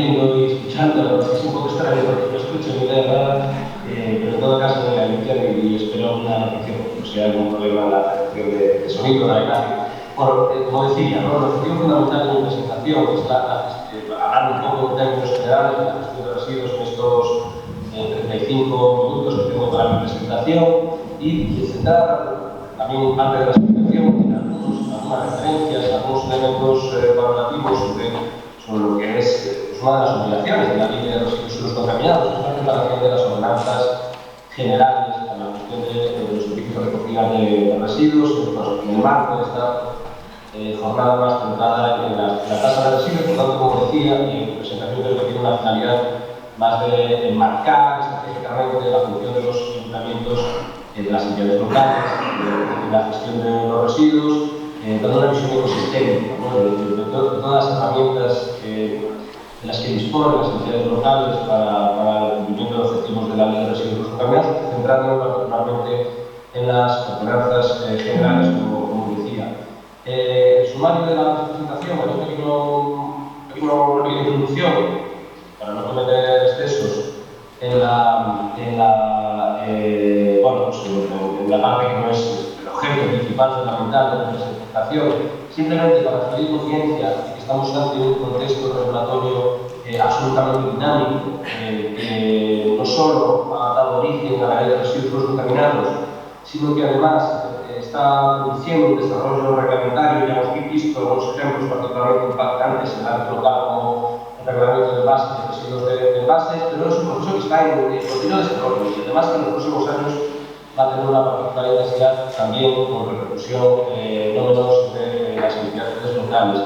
viendo y escuchando. La verdad es que es un poco extraño porque no escucho ni idea nada, pero en todo caso voy a iniciar y espero una noticia, si hay algún problema en la percepción de sonido, la imagen. Bueno, como decía, ¿no? El objetivo fundamental de mi presentación es hablar un poco en términos generales de la gestión de residuos en estos 35 minutos que tengo para mi presentación y centrar también parte de la explicación en algunas referencias, algunos elementos valorativos sobre lo que es una de las obligaciones de la ley de residuos contaminados, es la preparación de las ordenanzas generales para la gestión de los servicios de recogida de residuos en el marco de esta jornada más centrada en la tasa de residuos. Por tanto, como decía, mi presentación creo que tiene una finalidad más de enmarcar estratégicamente la función de los ayuntamientos, de las entidades locales, de la gestión de los residuos, dando una visión ecosistémica, ¿no? de todas las herramientas de las que disponen las entidades locales para el cumplimiento de los objetivos de la ley de residuos contaminados, centrando particularmente en las ordenanzas generales, como decía. El sumario de la presentación, una pequeña introducción, para no cometer excesos, en la parte que no es el objeto principal fundamental de la presentación, simplemente para adquirir conciencia de que estamos ante un contexto regulatorio absolutamente dinámico, que no solo ha dado origen a la ley de residuos contaminados, sino que además está produciendo un desarrollo reglamentario. Ya hemos visto algunos ejemplos particularmente impactantes en el ámbito local, como el reglamento de envases y residuos de envases, pero es un proceso que está en continuo desarrollo y además que en los próximos años va a tener una particular necesidad también con repercusión no menos de las entidades locales.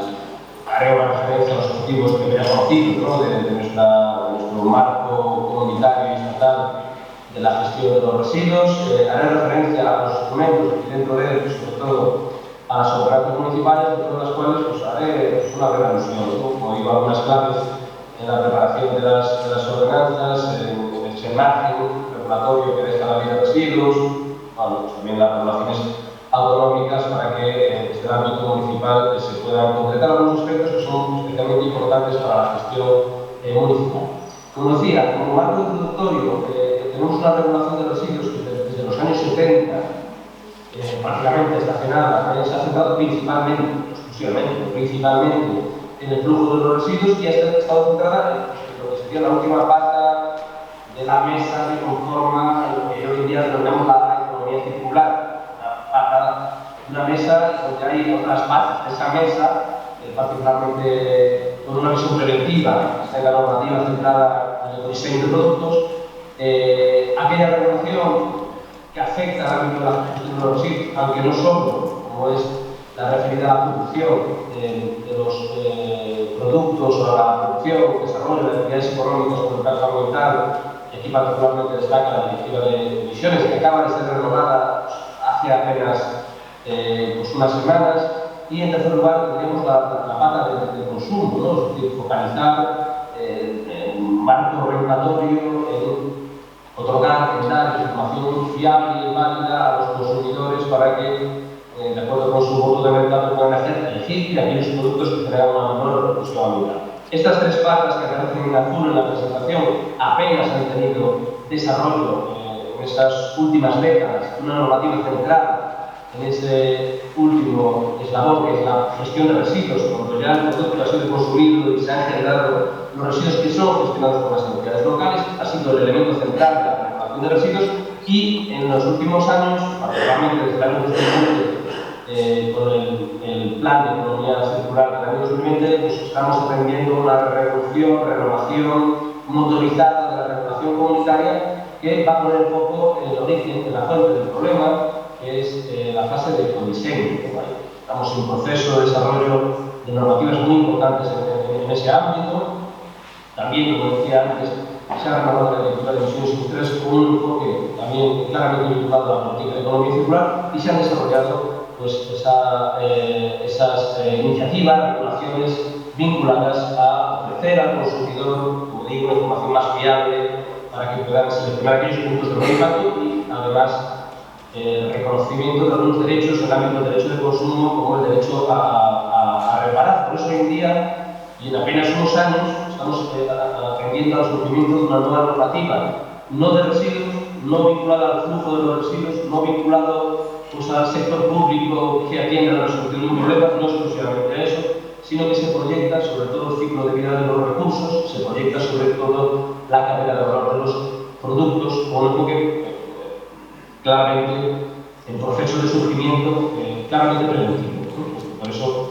Haré una referencia a los objetivos que ya conocido, ¿no? de nuestro marco comunitario y estatal de la gestión de los residuos. Haré referencia a los instrumentos y dentro de ellos, sobre todo, a las ordenanzas municipales, de todas las cuales haré una breve alusión, ¿no? Como digo, algunas claves en la preparación de las ordenanzas, en ese margen regulatorio que deja la ley de residuos, también las regulaciones autonómicas para que desde el ámbito municipal se puedan concretar algunos aspectos que son especialmente importantes para la gestión municipal. Como decía, como marco introductorio, tenemos una regulación de residuos que desde los años 70, prácticamente estacionada, se ha centrado principalmente, exclusivamente, en el flujo de los residuos y ha estado centrada en lo que sería la última pata de la mesa que conforma lo que hoy en día denominamos la economía circular. Una mesa donde hay otras patas de esa mesa, particularmente con una visión preventiva, está en la normativa centrada en el diseño de productos, aquella regulación que afecta al ámbito de la gestión de los residuos, aunque no solo, como es la referida a la producción de los productos o a la producción, desarrollo de actividades económicas con impacto ambiental. Aquí particularmente destaca la Directiva de Emisiones, que acaba de ser renovada hace apenas unas semanas. Y en tercer lugar tendríamos la pata del consumo, ¿no? Es decir, focalizar un marco regulatorio en otorgar, dar información fiable y válida a los consumidores para que, de acuerdo con su voto de mercado, puedan elegir aquellos productos que generan una menor repercusión ambiental. Estas tres patas que aparecen en azul en la presentación apenas han tenido desarrollo en estas últimas décadas, una normativa centrada en ese último eslabón, que es la gestión de residuos, cuando ya el producto ha sido consumido y se han generado los residuos que son gestionados por las entidades locales, ha sido el elemento central de la regulación de residuos. Y en los últimos años, particularmente desde el año 2020, con el plan de economía circular del año 2020, pues estamos aprendiendo una renovación motorizada de la regulación comunitaria que va a poner un poco en el origen, en la fuente del problema, que es la fase de ecodiseño. Estamos en un proceso de desarrollo de normativas muy importantes en ese ámbito. También, como decía antes, se ha renovado la Directiva de Emisiones industriales con un enfoque también claramente vinculado a la política de economía circular y se han desarrollado pues, esas iniciativas, regulaciones vinculadas a ofrecer al consumidor, como digo, una información más fiable para que puedan seleccionar aquellos puntos de menor impacto y, además, el reconocimiento de algunos derechos en el ámbito del derecho de consumo, como el derecho a reparar. Por eso hoy en día, Y en apenas unos años estamos atendiendo al surgimiento de una nueva normativa, no de residuos, no vinculada al flujo de los residuos, no vinculado pues, al sector público que atiende a la resolución de un problema, no exclusivamente a eso, sino que se proyecta sobre todo el ciclo de vida de los recursos, se proyecta sobre todo la cadena de valor de los productos, con un enfoque claramente en proceso de surgimiento claramente preventivo. Por eso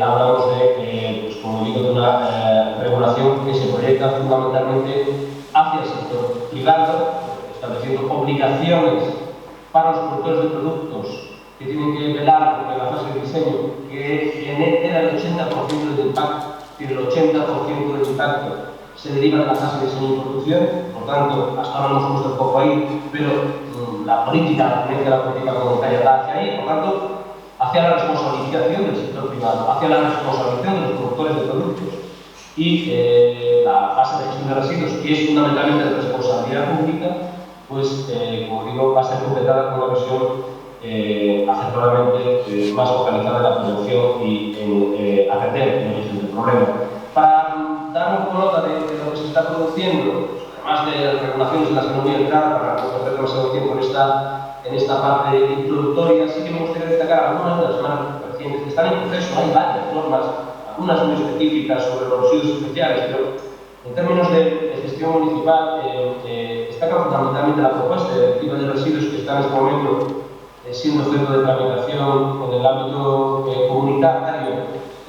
hablamos de, pues, como digo, de una regulación que se proyecta fundamentalmente hacia el sector privado, estableciendo obligaciones para los productores de productos que tienen que velar porque la fase de diseño que genera el 80% del impacto, y el 80% del impacto se deriva de la fase de diseño y producción. Por tanto, hasta ahora no hemos puesto el foco ahí, pero la política, la política comunitaria va hacia ahí, por tanto, hacia la responsabilización del sector privado, hacia la responsabilización de los productores de productos. Y la fase de gestión de residuos, que es fundamentalmente de responsabilidad pública, pues, como digo, va a ser completada con una versión acertadamente más focalizada en la prevención y en atender el origen del problema. Para dar un poco nota de lo que se está produciendo, además de regulaciones en las que no voy a entrar para no perder demasiado tiempo en esta parte introductoria, sí que me gustaría destacar algunas de las más recientes que están en proceso. Hay varias normas, algunas muy específicas sobre los residuos especiales, pero en términos de gestión municipal destaca fundamentalmente la propuesta de directiva de residuos que está en este momento siendo objeto de tramitación en el ámbito comunitario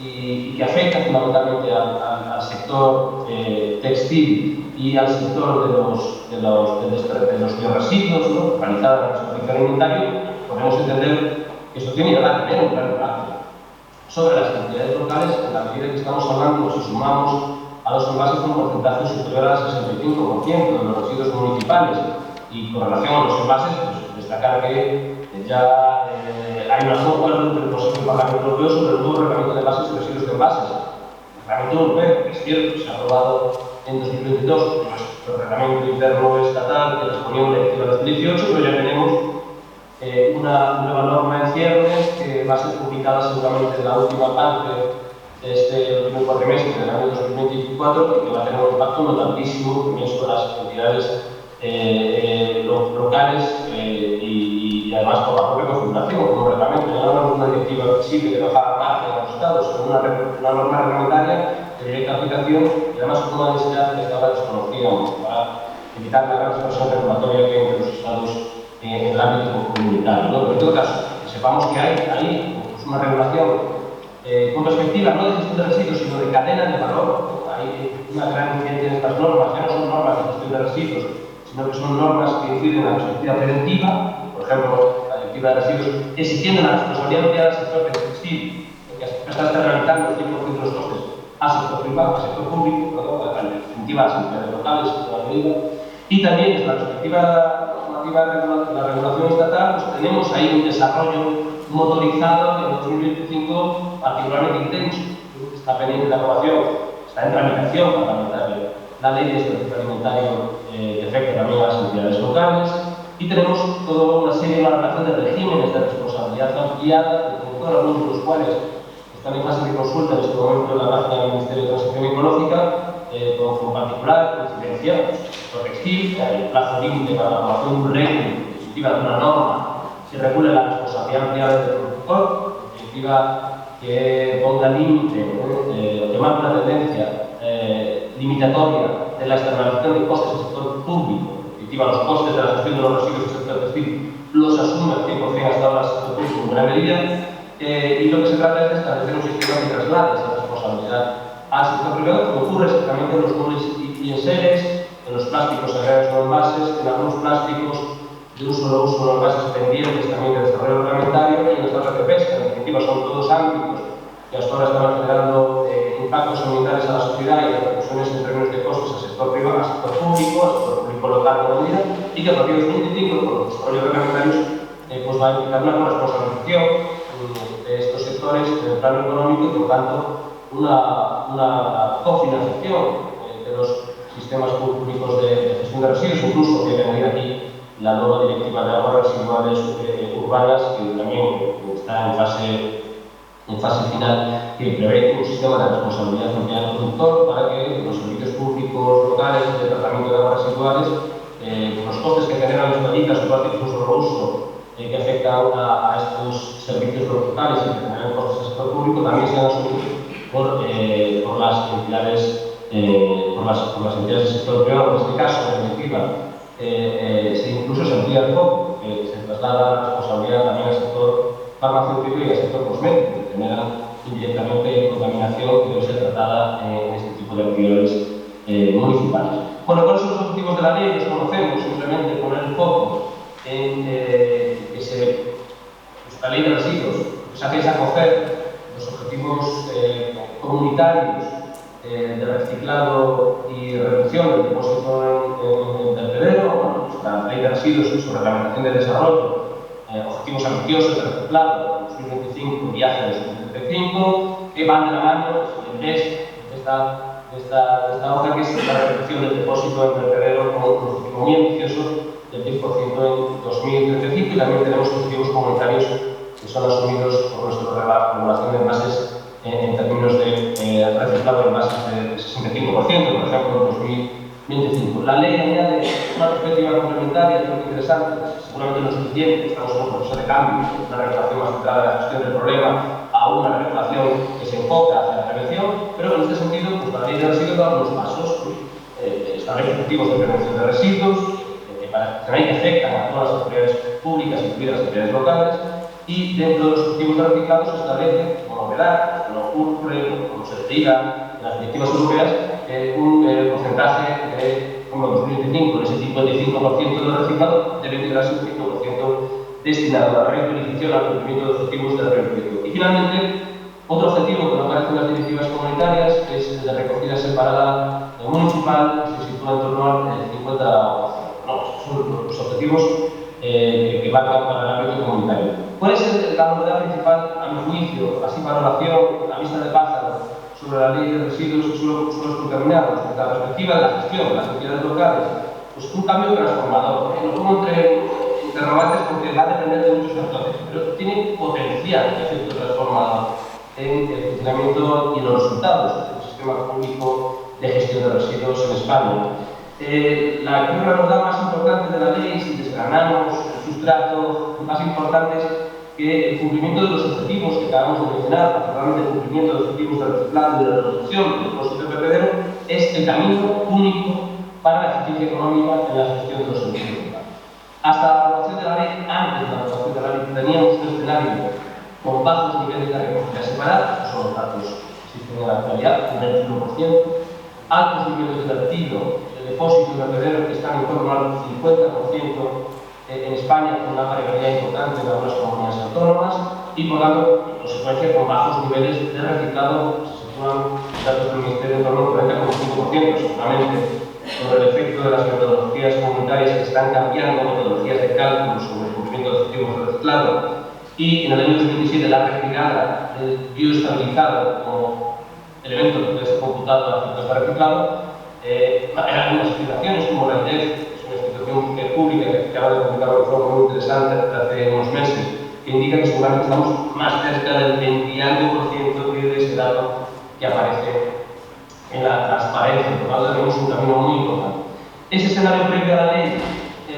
y que afecta fundamentalmente al sector textil y al sector de los biorresiduos, ¿no? Realizada en el servicio alimentario. Podemos entender que esto tiene que tener un gran impacto sobre las entidades locales en la medida que estamos hablando, si sumamos a los envases un porcentaje superior al 65% de los residuos municipales. Y con relación a los envases, pues, destacar que ya hay un acuerdo entre el Consejo y el Parlamento Europeo sobre el nuevo reglamento de envases y residuos de envases. El reglamento europeo, que es cierto, se ha aprobado en 2022, el reglamento interno estatal que respondió a la directiva de 2018, pero ya tenemos una nueva norma en ciernes que va a ser publicada seguramente en la última parte de este último cuatrimestre del año 2024 y que va a tener un impacto notabilísimo también sobre las entidades locales y además por la propia configuración, como reglamento. Ya no hablamos de una directiva flexible que deja margen a los estados, sino una norma reglamentaria de directa aplicación y además con una necesidad que hasta ahora desconocíamos para evitar la gran expansión regulatoria que hay entre los estados en el ámbito comunitario, ¿no? Pero en todo caso, que sepamos que hay ahí pues, una regulación con perspectiva no de gestión de residuos, sino de cadena de valor. Hay una gran incidencia en estas normas, ya no son normas de gestión de residuos, sino que son normas que inciden en la perspectiva preventiva. Por ejemplo, la directiva de residuos exigiendo la responsabilidad ampliada al sector del textil, que está externalizando el 100% de los costes al sector privado, al sector público, en definitiva a las entidades locales, en la medida. Y también desde la perspectiva normativa de la regulación estatal, pues tenemos ahí un desarrollo motorizado en 2025 particularmente intenso. Está pendiente de aprobación, está en tramitación parlamentaria la ley de servicio alimentario que afecta también a las entidades locales y tenemos toda una serie de relación de regímenes de responsabilidad ampliada, algunos de los cuales están en fase de consulta en este momento en la página del Ministerio de Transición Ecológica, con particular coincidencia del sector textil, el plazo límite para la aprobación de un régimen, en definitiva de una norma que regule la responsabilidad ampliada del productor, en definitiva que ponga límite, que marque una tendencia limitatoria de la externalización de costes del sector público, en definitiva los costes de la gestión de los residuos del sector textil los asume al 100% hasta ahora el sector público en buena medida, y lo que se trata es de establecer un sistema que traslade esa responsabilidad al sector privado, como ocurre exactamente en los muebles y enseres, en los plásticos agrarios no envases, en algunos plásticos de un solo uso no envases pendientes también de desarrollo reglamentario y en las tablas de pesca. En definitiva son todos ámbitos que hasta ahora están generando impactos ambientales a la sociedad y repercusiones en términos de costes al sector privado, al sector público local de la medida, y que a partir de 2025, con los desarrollos reglamentarios, pues va a implicar una corresponsabilización de estos sectores en el plano económico y, por tanto, una cofinanciación de los sistemas públicos de gestión de residuos, incluso que añadir aquí la nueva directiva de aguas residuales urbanas, que también está en fase en fase final, que prevé un sistema de responsabilidad social del productor para que los servicios públicos locales de tratamiento de aguas residuales, los costes que generan los planitas o prácticos de uso uso que afectan a estos servicios locales y que generan costes al sector público, también sean asumidos por las entidades del sector privado. En este caso, en definitiva, incluso se amplía el foco, que se traslada la responsabilidad también al sector farmacéutico y al sector cosmético, que generan indirectamente contaminación que debe ser tratada en este tipo de actividades municipales. Bueno, ¿cuáles son los objetivos de la ley? Los conocemos, simplemente poner el foco en que la ley de residuos se hace es acoger los objetivos comunitarios de reciclado y reducción del depósito en vertedero. Bueno, pues la ley de residuos y su reglamentación de desarrollo, objetivos ambiciosos de reciclado 2025, viaje 2035, que van de la mano en vez de esta hoja, que es la reducción del depósito en vertedero con un objetivo muy ambicioso del 10% en 2035, y también tenemos objetivos comunitarios que son asumidos por nuestra regulación de envases en términos de reciclado de envases del 65%, por ejemplo, en 2025. La ley añade una perspectiva complementaria, muy interesante, seguramente no es suficiente, estamos en un proceso de cambio, una regulación más centrada en la gestión del problema a una regulación que se enfoca hacia la prevención, pero en este sentido, pues, la ley de residuos da unos pasos, establece objetivos de prevención de residuos, que afectan a todas las autoridades públicas, incluidas las autoridades locales, y dentro de los objetivos de reciclado se establece, como novedad, como ocurre, como se diga en las directivas europeas, un porcentaje de, como 2025, ese 55% de lo reciclado debe integrarse un 5% destinado a la reutilización, al cumplimiento de los objetivos de la reutilización. Y finalmente, otro objetivo que no aparece en las directivas comunitarias es el de recogida separada municipal, que se sitúa en torno al 50%. Son los objetivos que marcan para el ámbito comunitario. ¿Cuál es la novedad principal, a mi juicio, así valoración a vista de pájaro, sobre la ley de residuos y suelos contaminados, desde la perspectiva de la gestión de las entidades locales? Pues un cambio transformador. Lo pongo entre interrogantes porque va a depender de muchos factores, pero tiene potencial de efecto transformador en el funcionamiento y los resultados del sistema público de gestión de residuos en España. La novedad más importante de la ley, si desgranamos el sustrato más importante, es que el cumplimiento de los objetivos que acabamos de mencionar, particularmente el cumplimiento de los objetivos de reciclado y de la reducción del depósito de vertedero, es el camino único para la eficiencia económica en la gestión de los servicios locales. Hasta la aprobación de la ley, antes de la aprobación de la ley, teníamos un escenario con bajos niveles de recogida separada, estos son los datos que existen en la actualidad, un 21%, altos niveles de vertido, depósitos de vertedero que están en torno al 50% en España, con una variabilidad importante en algunas comunidades autónomas, y por tanto, en consecuencia, con bajos niveles de reciclado, se sitúan datos del Ministerio en torno al 40,5%, seguramente por el efecto de las metodologías comunitarias que están cambiando, metodologías de cálculo sobre el cumplimiento de objetivos de reciclado, y en el año 2017 la retirada del bioestabilizado como elemento que puede ser computado a efectos de reciclado. Hay algunas explicaciones, como la IDEF, es una institución pública que acaba de publicar un informe muy interesante hace unos meses, que indica que seguramente estamos más cerca del 20% de ese dato que aparece en la transparencia. Por lo tanto, tenemos un camino muy importante. Ese escenario previo a la ley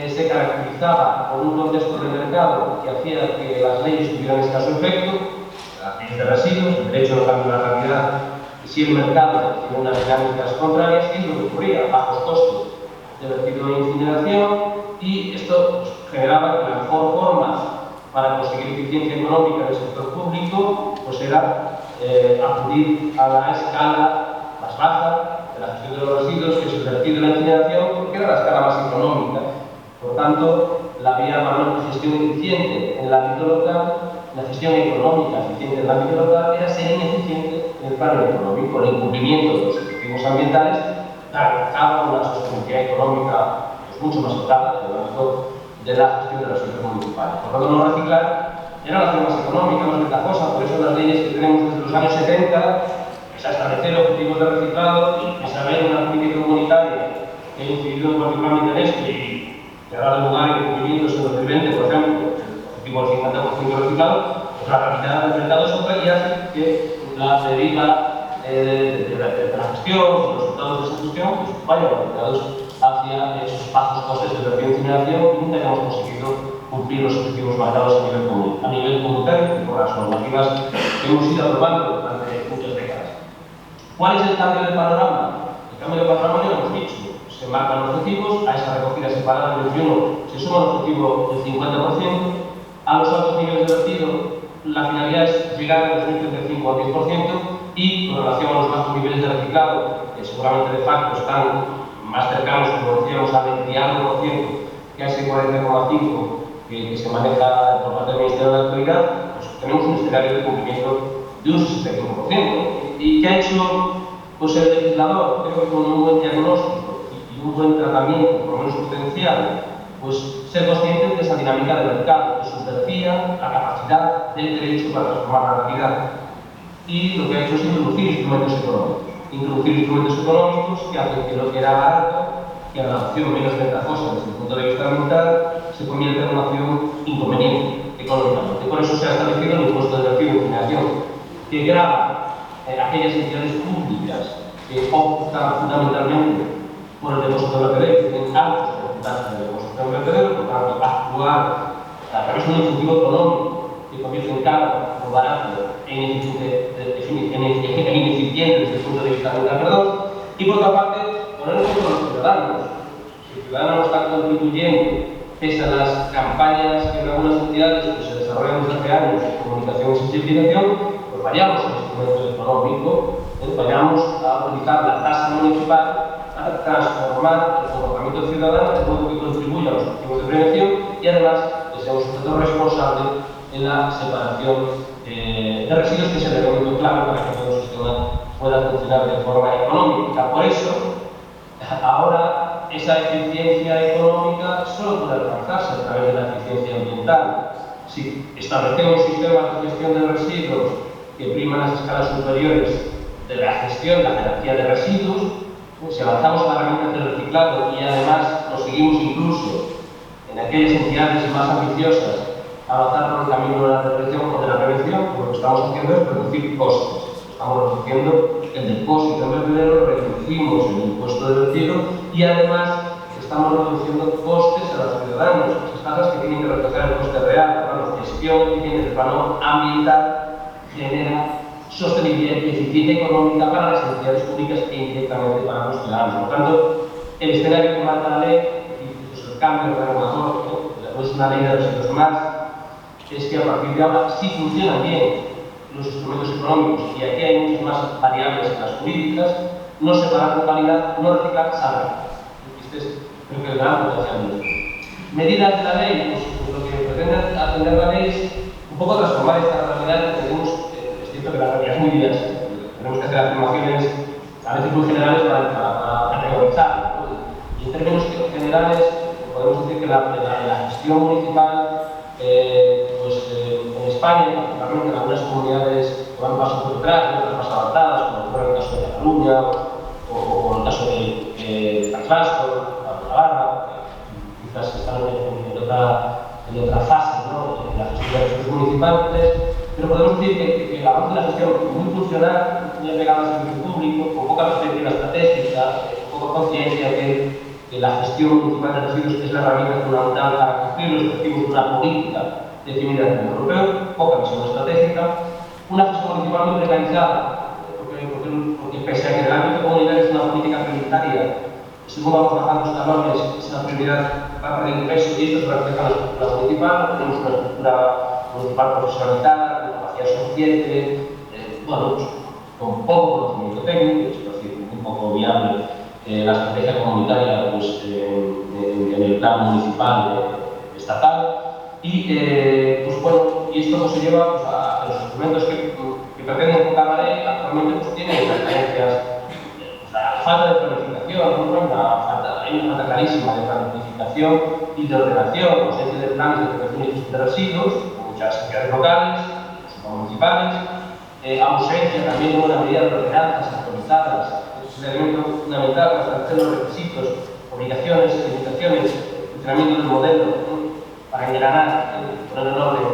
se caracterizaba por un contexto de mercado que hacía que las leyes tuvieran escaso efecto, las leyes de residuos, el derecho no cambia la realidad. Si el mercado tiene unas dinámicas contrarias, ¿qué es lo que ocurría? Bajos costos de vertido e incineración, y esto generaba que la mejor forma para conseguir eficiencia económica del sector público pues era acudir a la escala más baja de la gestión de los residuos, que es el vertido y la incineración, porque era la escala más económica. Por tanto, la vía para una gestión eficiente en el ámbito local, la gestión económica eficiente en el ámbito local, era ser ineficiente en el plano económico. El incumplimiento de los objetivos ambientales garantizaba una sostenibilidad económica pues, mucho más elevada en el ámbito de la gestión de los residuos municipales. Por tanto, no reciclar era la forma más económica, más ventajosa. Por eso las leyes que tenemos desde los años 70 es a establecer objetivos de reciclado, es haber una política comunitaria que ha incidido particularmente en esto y que ha dado lugar a incumplimientos en 2020, por ejemplo, el objetivo del 50% de reciclado, otra realidad del mercado es otra y hace que la deriva de la gestión, de los resultados de esa gestión, pues vayan orientados hacia esos bajos costes de inversión y generación y nunca hayamos conseguido cumplir los objetivos marcados a nivel comunitario y por las normativas que hemos ido aprobando durante muchas décadas. ¿Cuál es el cambio de panorama? El cambio de panorama ya lo hemos dicho. Se marcan objetivos, a esa recogida separada del 21 se suma el objetivo del 50%, a los altos niveles de vertido la finalidad es llegar a 2035 al 10% y con relación a los bajos niveles de reciclado, que seguramente de facto están más cercanos, como decíamos, al 20% que a ese 40,5% que se maneja por parte del Ministerio de la Actualidad, pues tenemos un escenario de cumplimiento de un 65%. ¿Y qué ha hecho pues, el legislador? Creo que con un buen diagnóstico y un buen tratamiento, por lo menos potencial, pues ser conscientes de esa dinámica del mercado, que subvertía la capacidad del derecho para transformar la realidad. Y lo que ha hecho es introducir instrumentos económicos que hacen que lo que era barato, que era la opción menos ventajosa desde el punto de vista ambiental, se convierta en una opción inconveniente económicamente. Por eso se ha establecido el impuesto de vertido y generación, que grava aquellas entidades públicas que optan fundamentalmente por el depósito de vertedero, que tienen altos porcentajes de depósito de vertedero, por tanto, actuar a través de un incentivo económico que convierte en caro o barato e ineficiente desde el punto de vista ambiental, y por otra parte, poner en cuenta a los ciudadanos. Si el ciudadano no está contribuyendo, pese a las campañas que en algunas entidades pues, se desarrollan desde hace años de comunicación y sensibilización, pues vayamos al instrumento económico, vayamos a utilizar la tasa municipal para transformar el comportamiento ciudadano de modo que contribuya a los objetivos de prevención y además que sea un sujeto responsable en la separación de residuos, que es el elemento clave para que todo el sistema pueda funcionar de forma económica. Por eso, ahora esa eficiencia económica solo puede alcanzarse a través de la eficiencia ambiental. Si establecemos sistemas de gestión de residuos que priman las escalas superiores de la gestión de la jerarquía de residuos, si avanzamos a la herramienta del reciclado y además lo seguimos incluso en aquellas entidades más ambiciosas, avanzar por el camino de la prevención o de la prevención, pues lo que estamos haciendo es reducir costes. Estamos reduciendo el depósito en vertedero, reducimos el impuesto de vertido y además estamos reduciendo costes a los ciudadanos, esas tasas que tienen que reflejar el coste real, la gestión que tiene el plano ambiental genera sostenibilidad y eficiencia económica para las entidades públicas e indirectamente para los ciudadanos. Por lo tanto, el escenario que marca la ley, pues el cambio regulador, no es una ley de residuos más, es que a partir de ahora sí funcionan bien los instrumentos económicos y aquí hay muchas más variables que las jurídicas, no separar con calidad, no reciclar, salvar. Este es, creo que el gran potencial. Medidas de la ley, pues lo que pretende atender la ley es un poco transformar esta realidad que tenemos. Es cierto que la realidad es muy diversa, tenemos que hacer afirmaciones a veces muy generales para categorizar, ¿no? Y en términos generales podemos decir que la gestión municipal en España, particularmente en algunas comunidades que van paso por detrás, otras más avanzadas, como fue el caso de Cataluña o el caso de País Vasco, Navarra, quizás están en otra fase, ¿no?, de la gestión de recursos municipales, pero podemos decir que el avance de la gestión muy funcional, muy apegada al servicio público, con poca perspectiva estratégica, con poca conciencia que la gestión municipal de residuos es la herramienta fundamental para cumplir los objetivos de una política definida a nivel europeo, poca visión estratégica, una gestión municipal muy precarizada, porque pese a que el ámbito comunitario es una política prioritaria, según vamos bajando los escalones, esa prioridad va perdiendo peso y esto se refleja en la estructura municipal, tenemos una estructura municipal profesionalizada, con capacidad suficiente, bueno, pues, con poco conocimiento técnico, es decir, muy poco viable la estrategia comunitaria pues, en el plano municipal estatal y pues bueno, y esto pues, se lleva pues, a los instrumentos que pretenden enfocar la ley actualmente pues, tienen las carencias, la falta de planificación, ¿no? Hay una falta clarísima de planificación y de ordenación, ausencia de planes de protección y gestión de residuos, muchas entidades locales, municipales, ausencia también de una medida de ordenanzas actualizadas. Es un elemento fundamental para establecer los requisitos, obligaciones, limitaciones, funcionamiento del modelo, para engranar, poner en orden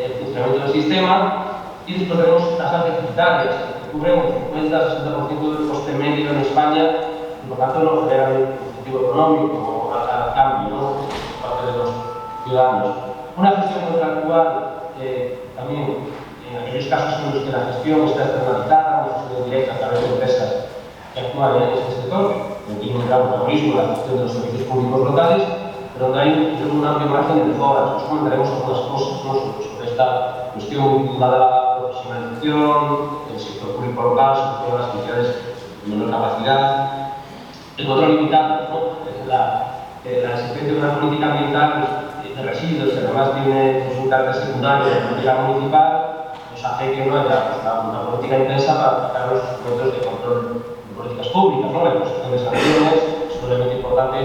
el funcionamiento del sistema, y después tenemos tasas deficitarias, que cubren el 50-60% del coste medio en España, y por tanto no generan un incentivo económico al cambio, ¿no?, por parte de los ciudadanos. Una gestión contractual, también en aquellos casos en los que la gestión está externalizada, una gestión directa a través de empresas que actúan en este sector, que tienen un gran protagonismo en la gestión de los servicios públicos locales, pero donde hay un amplio margen de mejora. Nosotros comentaremos algunas cosas, ¿no?, sobre esta cuestión vinculada a la profesionalización del sector público local, sobre todo las entidades de menor capacidad, el control limitado, ¿no?, la existencia de una política ambiental de residuos, que además tiene un carácter secundario de política municipal, nos hace que no haya una política intensa para aplicar los instrumentos de control de políticas públicas, ¿no?, la imposición de sanciones, es un elemento importante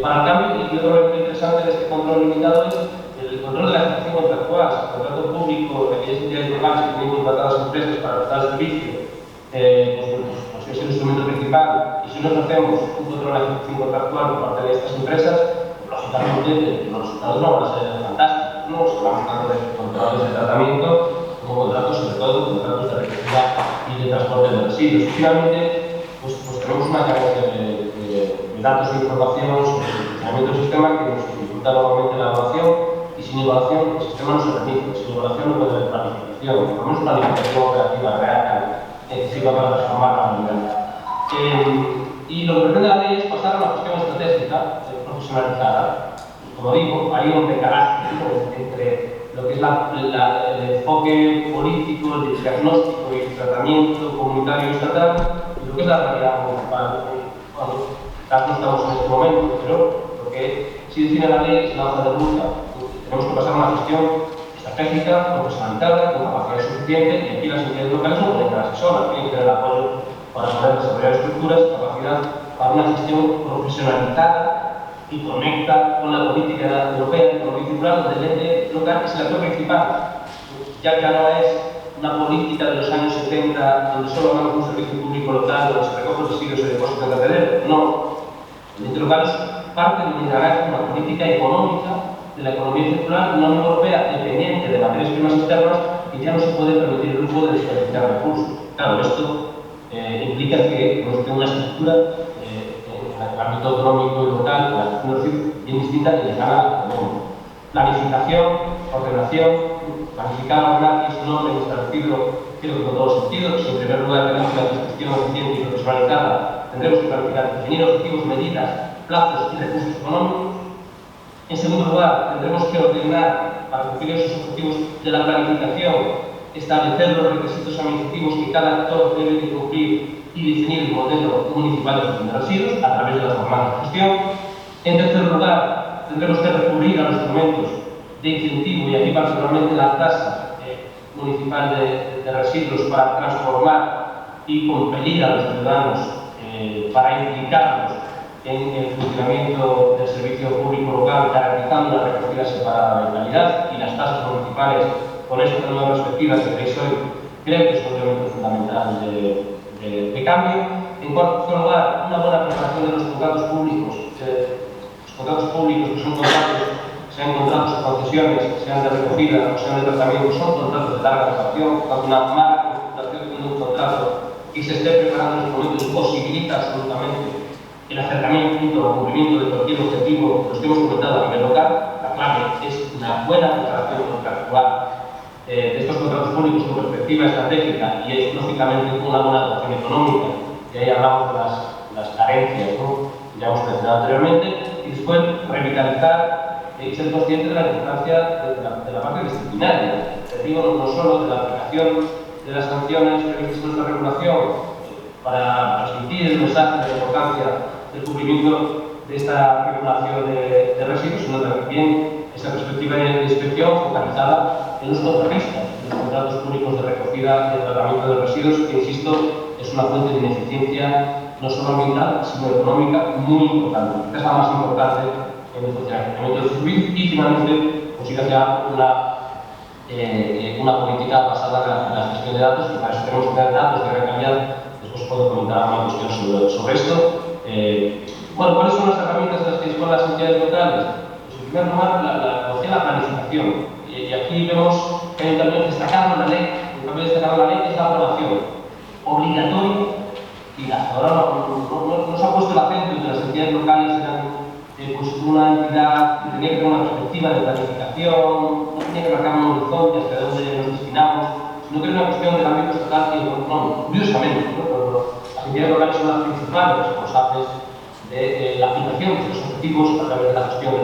para el cambio. Y otro elemento interesante de este control limitado es el control de la ejecución contractual. Si el contrato público de aquellas entidades locales que tienen contratadas empresas para prestar el servicio, pues es el instrumento principal, y si no hacemos un control de la ejecución contractual por parte de estas empresas, lógicamente los resultados no van a ser fantásticos, ¿no? Se van tanto de controles de tratamiento como contratos, sobre todo contratos de recogida y de transporte de residuos. Finalmente, pues tenemos una carencia de datos e información sobre el funcionamiento del sistema que nos dificulta nuevamente la evaluación, y sin evaluación el sistema no se permite. Sin evaluación no puede haber planificación, por lo menos planificación operativa real que sirva para transformar la realidad. Y lo que pretende la ley es pasar a una gestión estratégica profesionalizada. Como digo, hay un decalaje entre lo que es el enfoque político, el diagnóstico y el tratamiento comunitario y estatal, y lo que es la realidad municipal. Bueno, no estamos en este momento, pero lo que sí define la ley es la hoja de ruta. Tenemos que pasar a una gestión estratégica, profesionalizada, con capacidad suficiente, y aquí las entidades locales no pueden quedarse solas, tienen que tener el apoyo para poder desarrollar estructuras y capacidad para una gestión profesionalizada y conecta con la política europea de economía circular, donde el ente local es el actor principal. Ya que no es una política de los años 70 donde solo hablamos de un servicio público local donde se recoge los residuos y se depositan en el vertedero. No. El ente local es parte de una política económica de la economía circular, una Unión Europea dependiente de materias primas externas, y ya no se puede permitir el lujo de desperdiciar recursos. Claro, esto implica que nos tenga una estructura en el ámbito autonómico y local, la gestión bien distinta y lejana a la tenemos. Planificación, ordenación, planificar, ordenar, es un orden establecido, creo que con todo sentido. Si en primer lugar tenemos una gestión eficiente y profesionalizada, tendremos que planificar, definir objetivos, medidas, plazos y recursos económicos. En segundo lugar, tendremos que ordenar, para cumplir esos objetivos de la planificación, establecer los requisitos administrativos que cada actor debe de cumplir y definir el modelo municipal de gestión de residuos a través de las normas de gestión. En tercer lugar, tendremos que recurrir a los instrumentos de incentivo, y aquí particularmente la tasa municipal de residuos, para transformar y compelir a los ciudadanos para implicarlos en el funcionamiento del servicio público local, garantizando la recogida separada de calidad, y las tasas municipales. Con esta nueva perspectiva que veis hoy, creo que es un elemento fundamental de cambio. En cuarto lugar, una buena preparación de los contratos públicos. Los contratos públicos, que son contratos, sean contratos de concesiones, sean de recogida o sean de tratamiento, son contratos de larga duración. Cuando una mala configuración de un contrato y se esté preparando en los momentos posibilita absolutamente el acercamiento o cumplimiento de cualquier objetivo, los que hemos comentado a nivel local. La clave es una buena preparación contractual de estos contratos públicos con perspectiva estratégica, y es lógicamente una buena dotación económica, y ahí hablamos de las carencias, ¿no?, que ya hemos mencionado anteriormente. Y después revitalizar y ser consciente de la importancia de la parte disciplinaria. Digo, no solo de la aplicación de las sanciones previstas en nuestra regulación para transmitir el mensaje de la importancia del cumplimiento de esta regulación de residuos, sino también esa perspectiva de inspección focalizada en los contratistas, en los contratos públicos de recogida y de tratamiento de residuos, que, insisto, es una fuente de ineficiencia no solo ambiental, sino económica muy importante. Esta es la más importante en el funcionamiento del servicio. Y finalmente, pues ir hacia una política basada en la gestión de datos, y para eso tenemos que tener datos de gran calidad. Después puedo comentar una cuestión sobre esto. Bueno, ¿cuáles son las herramientas de las que disponen las entidades locales? Pues, en primer lugar, la planificación. Y aquí vemos hay un cambio destacado en la ley, es la aprobación obligatoria, y hasta ahora no se ha puesto el acento en que las entidades locales eran pues una entidad que tenía que tener una perspectiva de planificación, no tenía que marcar un horizonte hacia dónde nos destinamos, sino que era una cuestión del ámbito estatal y autonómico. Curiosamente, ¿no? Cuando las entidades locales son las principales responsables de la aplicación de los objetivos a través de la gestión de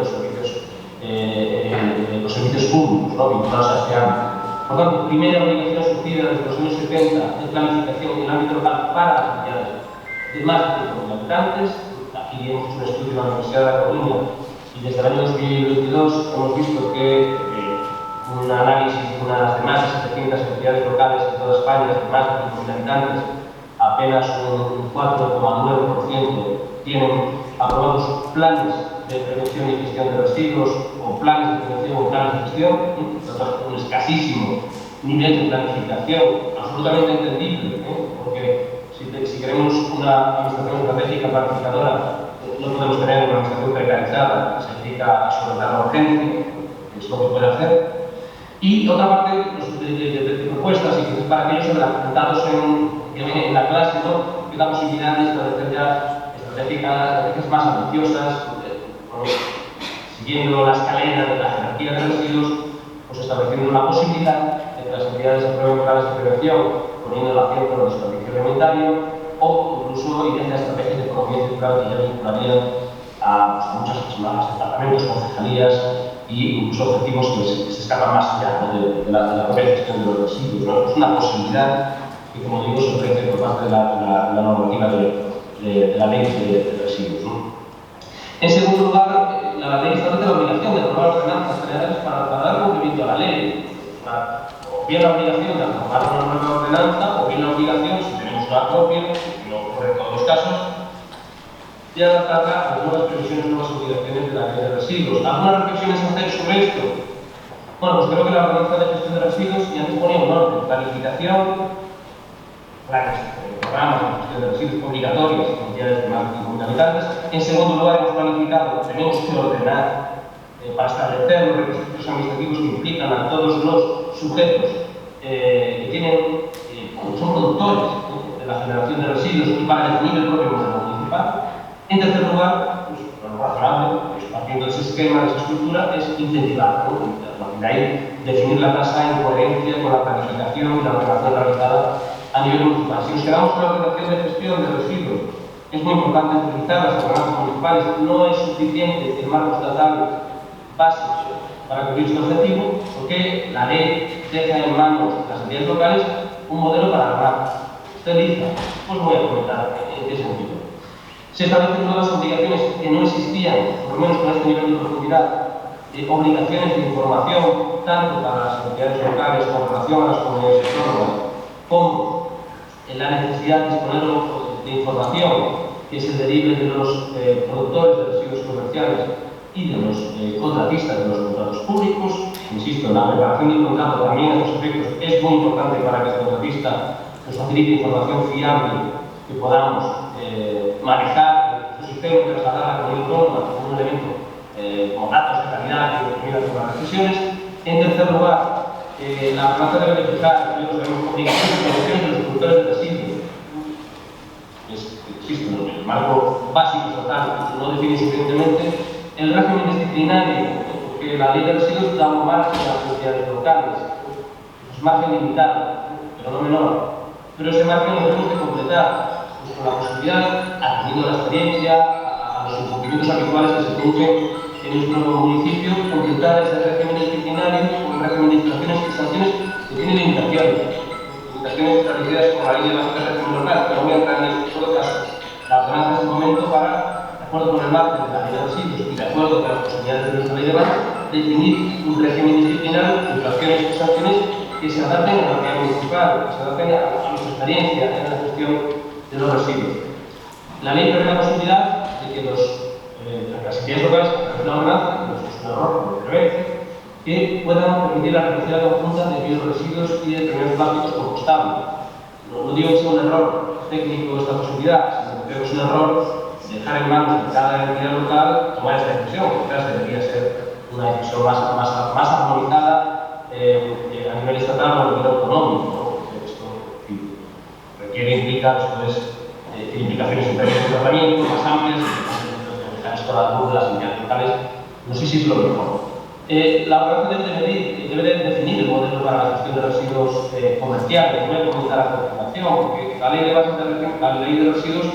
los servicios públicos, ¿no? Vinculados a este ámbito. Por tanto, primera obligación surgida desde los años 70 de planificación en el ámbito local para las entidades de más de 5.000 habitantes. Aquí hemos hecho un estudio en la Universidad de La Coruña y desde el año 2022 hemos visto que un análisis de unas demás de 700 entidades locales de toda España de más de 5.000 habitantes, apenas un 4,9% tienen aprobados planes de prevención y gestión de residuos o planes de prevención o planes de gestión, un escasísimo nivel de planificación, absolutamente entendible, porque si queremos una administración estratégica planificadora, no podemos tener una administración precarizada que se dedica a solventar la urgencia, que es lo que puede hacer. Y otra parte de propuestas, y que es para aquellos adelantados en la clase, ¿no? Que la posibilidad de establecer ya estrategias más ambiciosas, siguiendo la escalera de la jerarquía de residuos, pues estableciendo la posibilidad de que las entidades aprueben planes de prevención, poniendo el acento en el desperdicio alimentario, o incluso ideas de estrategias de economía circular que ya vincularían a muchas más departamentos, concejalías y incluso objetivos que se escapan más allá, ¿no? de la propia gestión de los residuos, ¿no? Es una posibilidad que, como digo, se ofrece por parte de la normativa de la ley de residuos, ¿no? En segundo lugar, la ley establece la obligación de aprobar ordenanzas generales para dar cumplimiento a la ley. O bien la obligación de aprobar una nueva ordenanza, o bien la obligación, si tenemos una propia, que no ocurre en todos los casos, de adaptarla a nuevas previsiones, nuevas obligaciones de la ley de residuos. ¿Algunas reflexiones a hacer sobre esto? Bueno, pues creo que la ordenanza de gestión de residuos ya nos ponía un orden: planificación, planes, programas de gestión de residuos obligatorios en entidades de más de 50 habitantes. En segundo lugar, hemos planificado, tenemos que ordenar para establecer los requisitos administrativos que implican a todos los sujetos que tienen, son productores de la generación de residuos, y para definir el propio modelo municipal. En tercer lugar, pues, lo razonable, pues, partiendo de ese esquema, de esa estructura, es incentivar, ¿no? De ahí definir la tasa en coherencia con la planificación y la ordenación realizada a nivel municipal. Si nos quedamos con la ordenación de gestión de residuos, es muy importante utilizar las ordenanzas municipales. No es suficiente el marco estatal básico para cumplir este objetivo, porque la ley deja en manos de las entidades locales un modelo para lograrlo. Usted dice, pues voy a comentar en qué sentido. Se establecen nuevas obligaciones que no existían, por lo menos con este nivel de profundidad, obligaciones de información, tanto para las entidades locales con relación a las comunidades autónomas, como en la necesidad de disponer de información que se derive de los productores de residuos comerciales y de los contratistas de los contratos públicos. Insisto, en la preparación del contrato también a estos efectos es muy importante para que el contratista nos facilite información fiable que podamos manejar su sistema y trasladar a la comunidad autónoma como un elemento con datos de calidad que determinan todas las decisiones. En tercer lugar, la ordenanza debe fijar obligaciones y condiciones de los productores de residuos. Insisto, el marco básico estatal no define suficientemente el régimen disciplinario, porque la ley de residuos da un margen a las entidades locales, es margen limitado, pero no menor. Pero ese margen lo tenemos que completar pues, con la posibilidad, atendiendo a la experiencia, a los incumplimientos habituales que se producen en nuestro municipio, completar ese régimen disciplinario con el régimen de infracciones y sanciones que tiene limitaciones establecidas por la ley de base de régimen local, pero voy a entrar en eso. En todo caso, la ordenanza es el momento para, de acuerdo con el marco de la ley de residuos y de acuerdo con las posibilidades de nuestra ley de base, definir un régimen disciplinario, infracciones y sanciones que se adapten a la realidad municipal, que se adapten a nuestra experiencia en la gestión de los residuos. La ley prevé la posibilidad de que las entidades locales, a través de la ordenanza, que es un error, como prevé, que puedan permitir la recogida conjunta de bioresiduos y de primeros plásticos compostables. No digo que sea un error técnico esta posibilidad, sino que creo que es un error dejar en manos de cada entidad local tomar esta decisión, que quizás debería ser una decisión más armonizada a nivel estatal o a nivel autonómico, ¿no? Esto requiere implicar, después, implicaciones en términos de tratamiento más amplias, dejar esto a las dudas de las entidades locales, no sé si es lo mejor. La organización debe de definir el modelo para la gestión de residuos comerciales. Voy a comentar a continuación, porque la ley de bases de residuos, la ley de residuos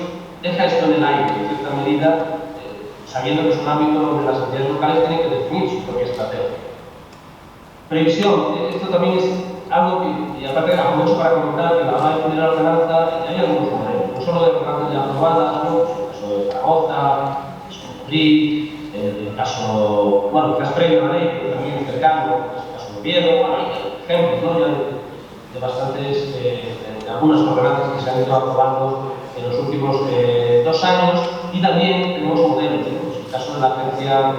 deja esto en el aire, en cierta medida, sabiendo que es un ámbito donde las entidades locales tienen que definir su propia estrategia. Previsión, esto también es algo que, y aparte aprovecho para comentar que a la hora de definir la ordenanza hay algunos modelos, no solo de ordenanzas ya aprobadas, ¿no? El caso de Zaragoza, el caso de Madrid, el caso, bueno, quizás previo a la ley, pero también cercano, el caso de Oviedo, bueno, hay ejemplos, ¿no? Ya de bastantes, de algunas ordenanzas que se han ido aprobando en los últimos 2 años, y también tenemos modelos, ¿no? Pues el caso de la Agencia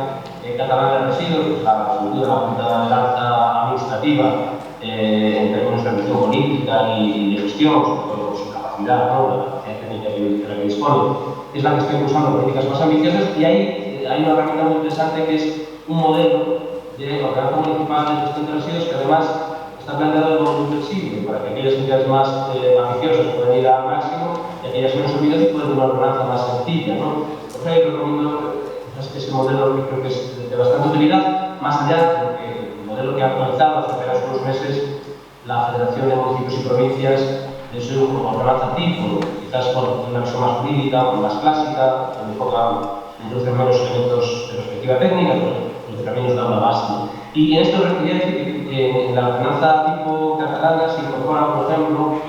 Catalana de Residuos, pues la punta de lanza administrativa en términos de gestión política y de gestión, sobre todo por su capacidad, ¿no? La capacidad técnica de la que dispone, es la que está impulsando políticas más ambiciosas, y ahí hay una herramienta muy interesante que es un modelo de ordenanza municipal de gestión de residuos que además está planteado de modo muy flexible para que aquellas entidades más ambiciosas puedan ir al máximo y aquellas menos ambiciosas pueden tener una ordenanza más sencilla, ¿no? Por eso yo recomiendo ese modelo, que creo que es de bastante utilidad, más allá de el modelo que ha actualizado hace apenas unos meses la Federación de Municipios y Provincias de su ordenanza tipo, quizás con una visión más jurídica, más clásica, que introduce menos elementos de perspectiva técnica, pero que también nos da una base. Y en esto quería decir que en la ordenanza tipo catalana se incorporan, por ejemplo,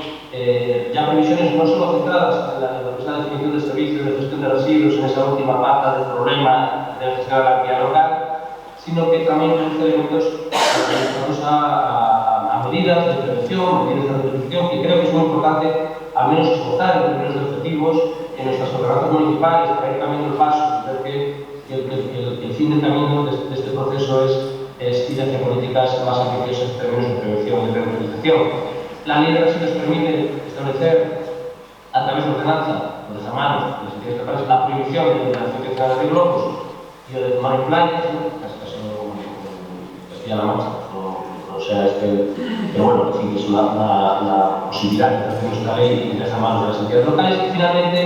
ya previsiones no solo centradas en lo que es la definición de servicios de gestión de residuos en esa última pata del problema de gestionar la actividad local, sino que también introduce elementos relacionados a medidas de prevención, medidas de reducción, que creo que es muy importante al menos esforzar en términos de objetivos en nuestras ordenanzas municipales, para ir cambiando el paso y ver que el fin del camino de este proceso es ir hacia políticas más ambiciosas en términos de prevención y de reutilización. La ley de residuos permite establecer, a través de ordenanza, los llamados, las entidades locales, la prohibición de la eliminación de globos y de tomar en playas, ¿no? En este caso, Castilla-La Mancha, no sea pero bueno, en fin, es una posibilidad que hace nuestra ley y deja manos de las entidades locales. Y finalmente,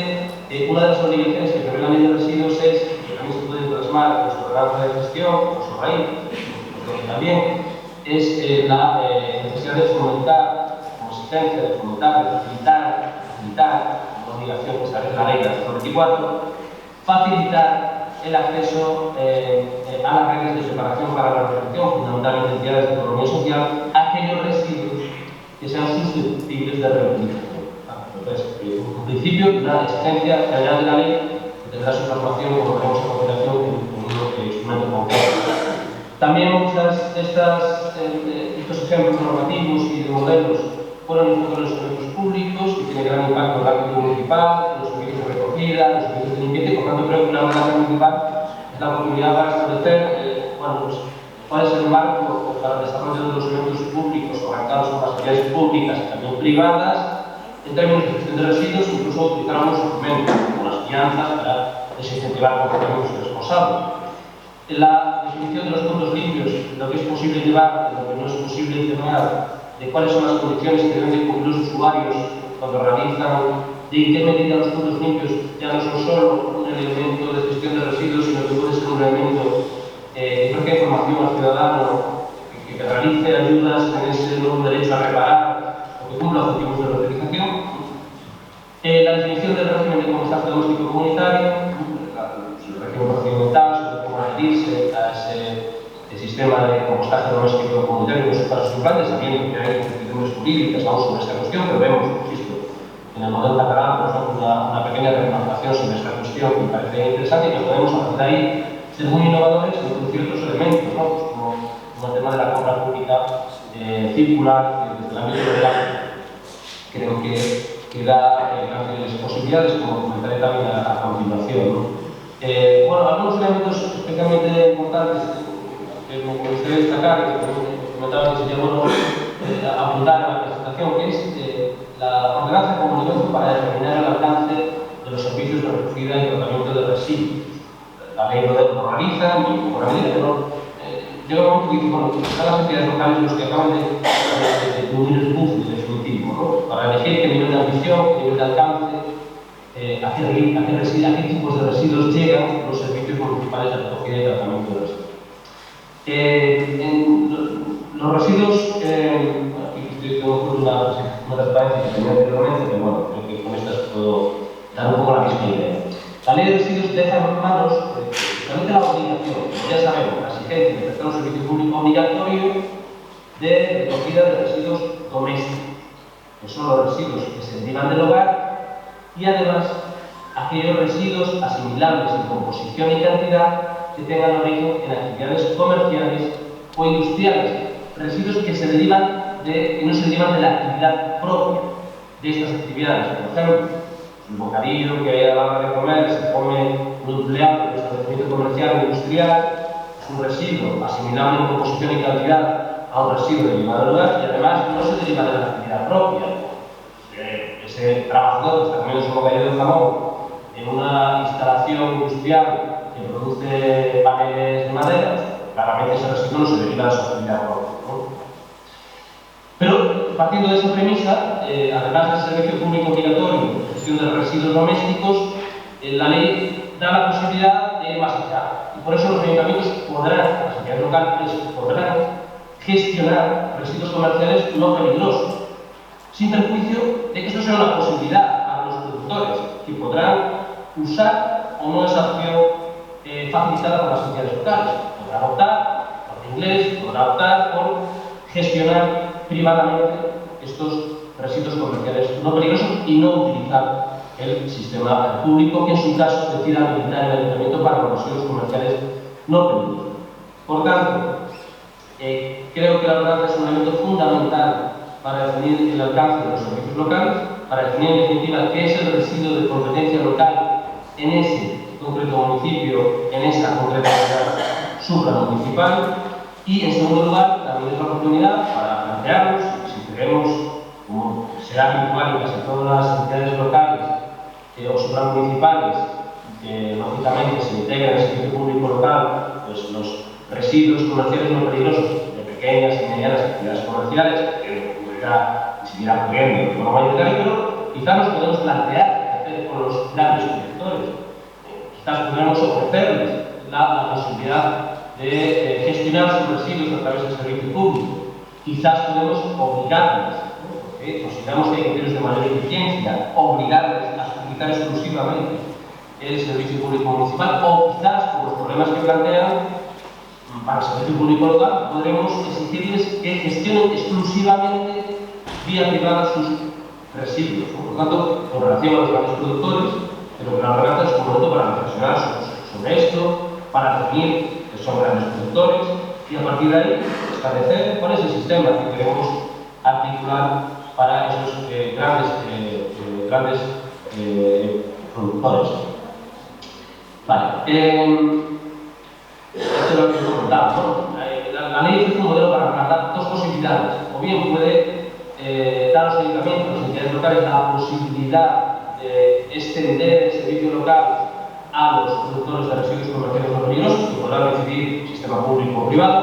una de las obligaciones que prevé la ley de residuos es, que también se puede plasmar en su ordenanza de gestión, o su raíz, porque también es la necesidad de fomentar, de fomentar, de facilitar, una obligación que establece la ley de 24, facilitar el acceso a las redes de separación para la recolección, fundamentalmente entidades de economía social, a aquellos residuos que sean susceptibles de reutilización. Entonces, en principio, una exigencia general de la ley que tendrá su formación, como veremos a continuación, en un instrumento concreto. También muchos estos ejemplos normativos y de modelos fueron enfocados en los servicios públicos, que tienen gran impacto en el ámbito municipal, en los servicios de recogida, en los servicios de limpieza, y por tanto creo que la ordenanza municipal es la oportunidad para establecer cuál es el marco para el desarrollo de los eventos públicos conectados con las entidades públicas y también privadas, en términos de gestión de residuos, incluso utilizar algunos instrumentos, como las fianzas, para desincentivar comportamientos responsables. La definición de los puntos limpios, de lo que es posible llevar, de lo que no es posible llevar, de cuáles son las condiciones que deben de cumplir los usuarios cuando realizan, de en qué medida los puntos limpios ya no son solo un elemento de gestión de residuos, sino que puede ser un elemento que ofrezca información al ciudadano, que realice ayudas en ese nuevo derecho a reparar o que cumpla objetivos de reutilización. La definición del régimen de compostaje doméstico comunitario, el régimen procedimental, sobre cómo adherirse a ese sistema de compostaje doméstico comunitario con sus pasos implantes, sabiendo que hay instituciones jurídicas aún sobre esta cuestión, pero vemos, insisto, en el modelo catalán, por ejemplo, una pequeña reglamentación sobre esta cuestión que me parece interesante y que podemos a partir de ahí ser muy innovadores e introducir otros elementos, ¿no? Pues como el tema de la compra pública circular, desde el ámbito legal, creo que da grandes posibilidades, como comentaré también a continuación, ¿no? Bueno, algunos elementos especialmente importantes que me gustaría destacar, que comentaba que sería bueno apuntar a la presentación, que es la ordenanza como elemento para determinar el alcance de los servicios de recogida y tratamiento de residuos. La ley lo realiza, y por la medida que no llega un momento que dice, bueno, están las entidades locales los que acaban de unir el puzzle definitivo, ¿no? Para elegir qué nivel de ambición, qué nivel de alcance, a qué tipos de residuos llegan los servicios municipales de recogida y tratamiento de residuos. Los residuos, aquí tengo una transparencia que tenía anteriormente, pero bueno, creo que con estas puedo dar un poco la misma idea. La ley de residuos deja en manos justamente la obligación, ya sabemos, la exigencia de prestar un servicio público obligatorio de recogida de residuos domésticos, que son los residuos que se derivan del hogar, y además aquellos residuos asimilables en composición y cantidad que tengan origen en actividades comerciales o industriales, residuos que no se derivan de la actividad propia de estas actividades. Por ejemplo, el bocadillo que hay a la hora de comer se come un empleado de establecimiento comercial o industrial, es un residuo asimilable en composición y cantidad a un residuo derivado del hogar, y además no se deriva de la actividad propia. Ese trabajador que está comiendo su bocadillo de jamón en una instalación industrial que produce paneles de madera, claramente ese residuo no se deriva de su actividad propia, ¿no? Pero, partiendo de esa premisa, además del servicio público obligatorio de gestión de residuos domésticos, la ley da la posibilidad de ir más allá. Y por eso los ayuntamientos podrán, las entidades locales podrán gestionar residuos comerciales no peligrosos, sin perjuicio de que esto sea una posibilidad para los productores, que podrán usar o no esa opción facilitada por las entidades locales. Podrán optar por inglés, podrán optar por gestionar privadamente estos residuos comerciales no peligrosos y no utilizar el sistema público, que en su caso decida habilitar el ayuntamiento para los residuos comerciales no peligrosos. Por tanto, creo que la ordenanza es un elemento fundamental para definir el alcance de los servicios locales, para definir en definitiva qué es el residuo de competencia local en ese concreto municipio, en esa concreta unidad supramunicipal, y en segundo lugar también es la oportunidad para plantearnos, si queremos, como será habitual en casi todas las entidades locales o supramunicipales, que lógicamente se integran en el servicio público local, pues los residuos comerciales no peligrosos de pequeñas y medianas actividades comerciales, que seguirá ocurriendo de forma mayoritaria, pero quizás nos podemos plantear qué hacer con los grandes productores. Quizás podemos ofrecerles la posibilidad de gestionar sus residuos a través del servicio público. Quizás podemos obligarles, porque consideramos que hay criterios de mayor eficiencia, obligarles a utilizar exclusivamente el servicio público municipal, o quizás, por los problemas que plantean, para el servicio público local, podremos exigirles que gestionen exclusivamente vía privada sus residuos. Por lo tanto, con relación a los grandes productores, creo que la ordenanza es un momento para reflexionar sobre esto, para definir que son grandes productores y a partir de ahí establecer cuál es el sistema que queremos articular para esos grandes productores. Vale. Esto es lo que os comentaba, ¿no? La ley ofrece un modelo para dar dos posibilidades. O bien puede dar a los ayuntamientos, a las entidades locales, la posibilidad de extender el servicio local a los productores de residuos comerciales no peligrosos, que podrán decidir sistema público o privado,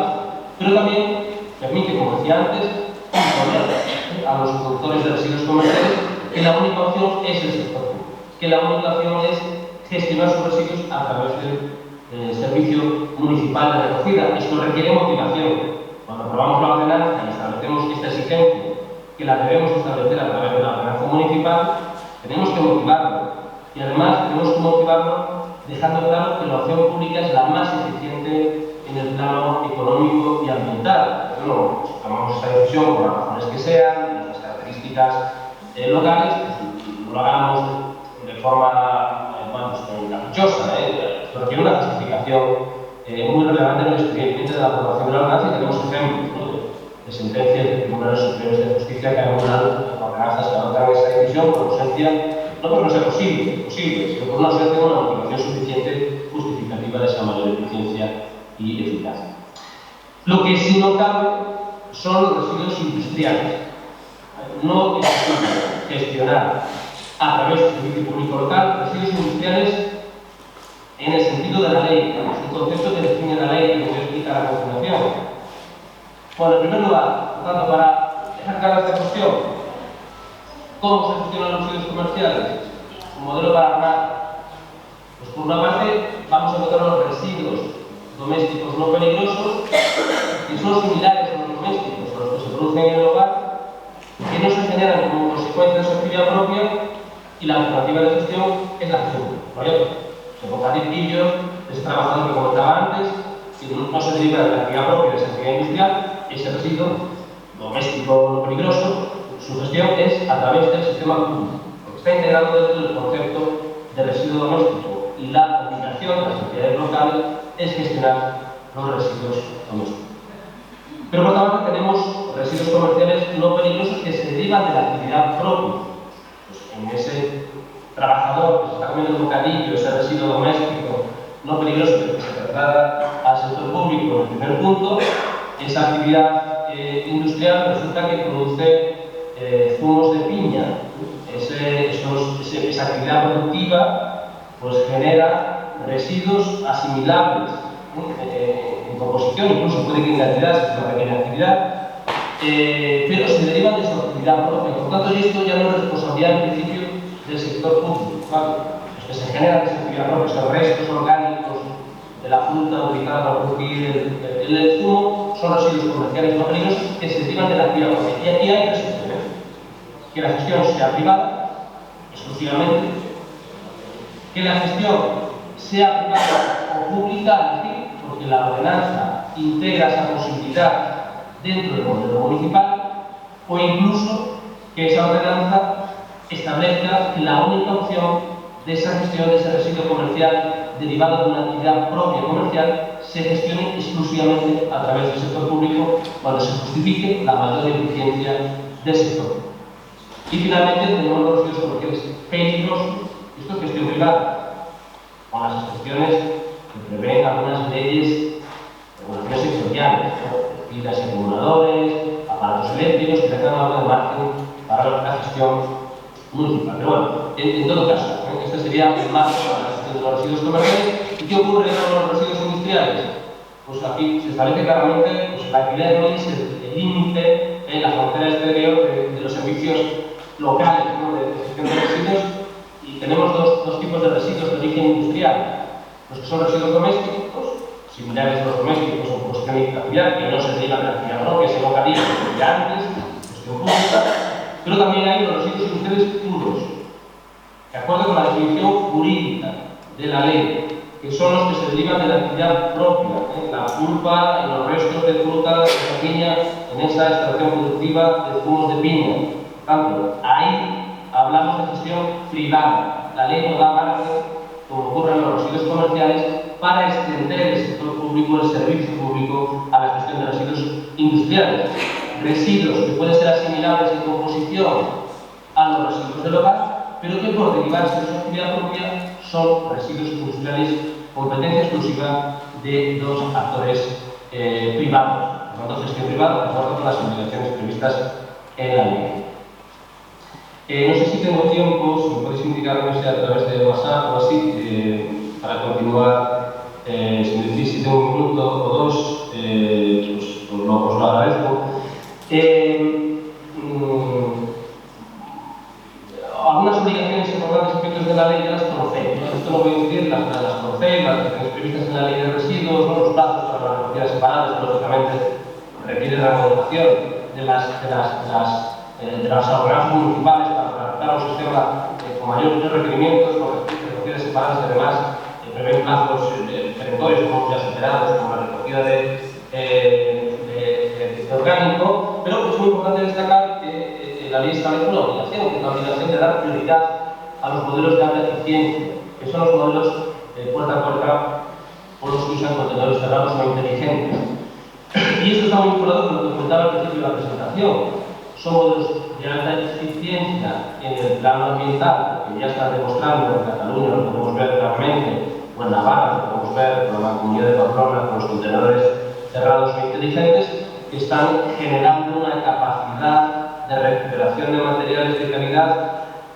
pero también permite, como decía antes, imponer a los productores de residuos comerciales que la única opción es el sector público, que la única opción es gestionar sus residuos a través del servicio municipal de recogida. Esto requiere motivación. Cuando aprobamos la ordenanza y establecemos esta exigencia, que la debemos establecer a través de la ordenanza municipal, tenemos que motivarlo. Y además tenemos que motivarlo dejando claro que la opción pública es la más eficiente en el plano económico y ambiental. Bueno, si tomamos esta decisión por las razones que sean, las características locales, pues no lo hagamos de forma caprichosa, pero tiene una justificación muy relevante en el expediente de la aprobación de la ordenanza, y tenemos ejemplos, ¿no?, de sentencias de tribunales superiores de justicia que han anulado ordenanzas que adoptan esa decisión por ausencia, no porque no sea posible, sino por una ausencia de una motivación suficiente justificativa de esa mayor eficiencia y eficacia. Lo que sí no cabe son los residuos industriales. No es posible gestionar a través del servicio público local residuos industriales en el sentido de la ley. Es un concepto que define la ley que voy a explicar a continuación. Bueno, en primer lugar, por tanto, para dejar clara esta cuestión, ¿cómo se gestionan los residuos comerciales? Un modelo para hablar. Pues por una parte, vamos a encontrar los residuos domésticos no peligrosos, que son similares a los domésticos, a los que se producen en el hogar, que no se generan como consecuencia de su actividad propia, y la alternativa de gestión es la gestión. Se ponga pillos, ese trabajador que comentaba antes, si no se deriva de la actividad propia de esa actividad industrial, ese residuo doméstico no peligroso, su gestión es a través del sistema público, porque está integrado dentro del concepto de residuo doméstico y la obligación de las entidades locales es gestionar los residuos domésticos. Pero por otra parte tenemos residuos comerciales no peligrosos que se derivan de la actividad propia. Pues en ese trabajador que se está comiendo un bocadillo, ese residuo doméstico no peligroso que se traslada al sector público en el primer punto, esa actividad industrial resulta que produce zumos de piña. Esa actividad productiva pues genera residuos asimilables en composición, incluso puede que en cantidad sea una pequeña actividad, pero se derivan de su actividad propia. Por tanto, esto ya no es responsabilidad en principio del sector público. ¿Vale? Los que se generan de esa actividad propia, son restos orgánicos de la fruta utilizada para producir el zumo, son residuos comerciales no peligrosos que se derivan de la actividad propia. Y aquí hay tres opciones: que la gestión sea privada, exclusivamente, que la gestión sea privada o pública, porque la ordenanza integra esa posibilidad dentro del modelo municipal, o incluso que esa ordenanza establezca la única opción de esa gestión de ese residuo comercial derivado de una actividad propia comercial se gestione exclusivamente a través del sector público cuando se justifique la mayor eficiencia del sector. Y finalmente tenemos los residuos comerciales peligrosos. Esto es gestión privada, con las excepciones que prevén algunas leyes, regulaciones sectoriales, pilas y acumuladores, aparatos eléctricos que tengan algo de margen para la gestión municipal. Pero bueno, en todo caso, este sería el marco para la gestión de los residuos comerciales. ¿Y qué ocurre con los residuos industriales? Pues aquí se establece claramente pues, la actividad económica es el límite en la frontera exterior de los servicios locales, ¿no? de gestión de residuos, y tenemos dos tipos de residuos de origen industrial: los que son residuos domésticos, similares a los domésticos en composición y actividad, que no se derivan de la actividad propia, se localizan desde antes, gestión pública, pero también hay los residuos industriales puros, de acuerdo con la definición jurídica de la ley, que son los que se derivan de la actividad propia, la pulpa y los restos de fruta pequeña en esa extracción productiva de zumos de piña. Por tanto, ahí hablamos de gestión privada. La ley no da margen, como ocurre en los residuos comerciales, para extender el sector público, el servicio público, a la gestión de residuos industriales. Residuos que pueden ser asimilables en composición a los residuos del hogar, pero que por derivarse de su actividad propia son residuos industriales, competencia exclusiva de los actores privados. Por tanto, gestión privada, de acuerdo con las obligaciones previstas en la ley. No sé si tengo tiempo, si me podéis indicar, no sé, a través de WhatsApp o así, para continuar. Si me decís si tengo un minuto o dos, pues os lo agradezco. Algunas obligaciones importantes efectos de la ley ya las conocéis. Esto lo voy a decir, las conocéis, las previstas en la ley de residuos, ¿no? Los plazos para las recogidas separadas, que lógicamente requieren la modificación de las ordenanzas municipales para adaptar a un sistema con mayores requerimientos, con recogidas separadas que además prevén plazos perentorios, como ya superados, como la recogida de orgánico, pero es muy importante destacar que la ley establece una obligación, que es la obligación de dar prioridad a los modelos de alta eficiencia, que son los modelos puerta a puerta o los que usan contenedores cerrados o inteligentes. Y esto está muy vinculado con lo que comentaba al principio de la presentación. Son modelos de alta eficiencia en el plano ambiental, que ya están demostrando en Cataluña, lo podemos ver claramente, o en Navarra, lo podemos ver con la Comunidad de Pamplona, con los contenedores cerrados o inteligentes, que están generando una capacidad de recuperación de materiales de calidad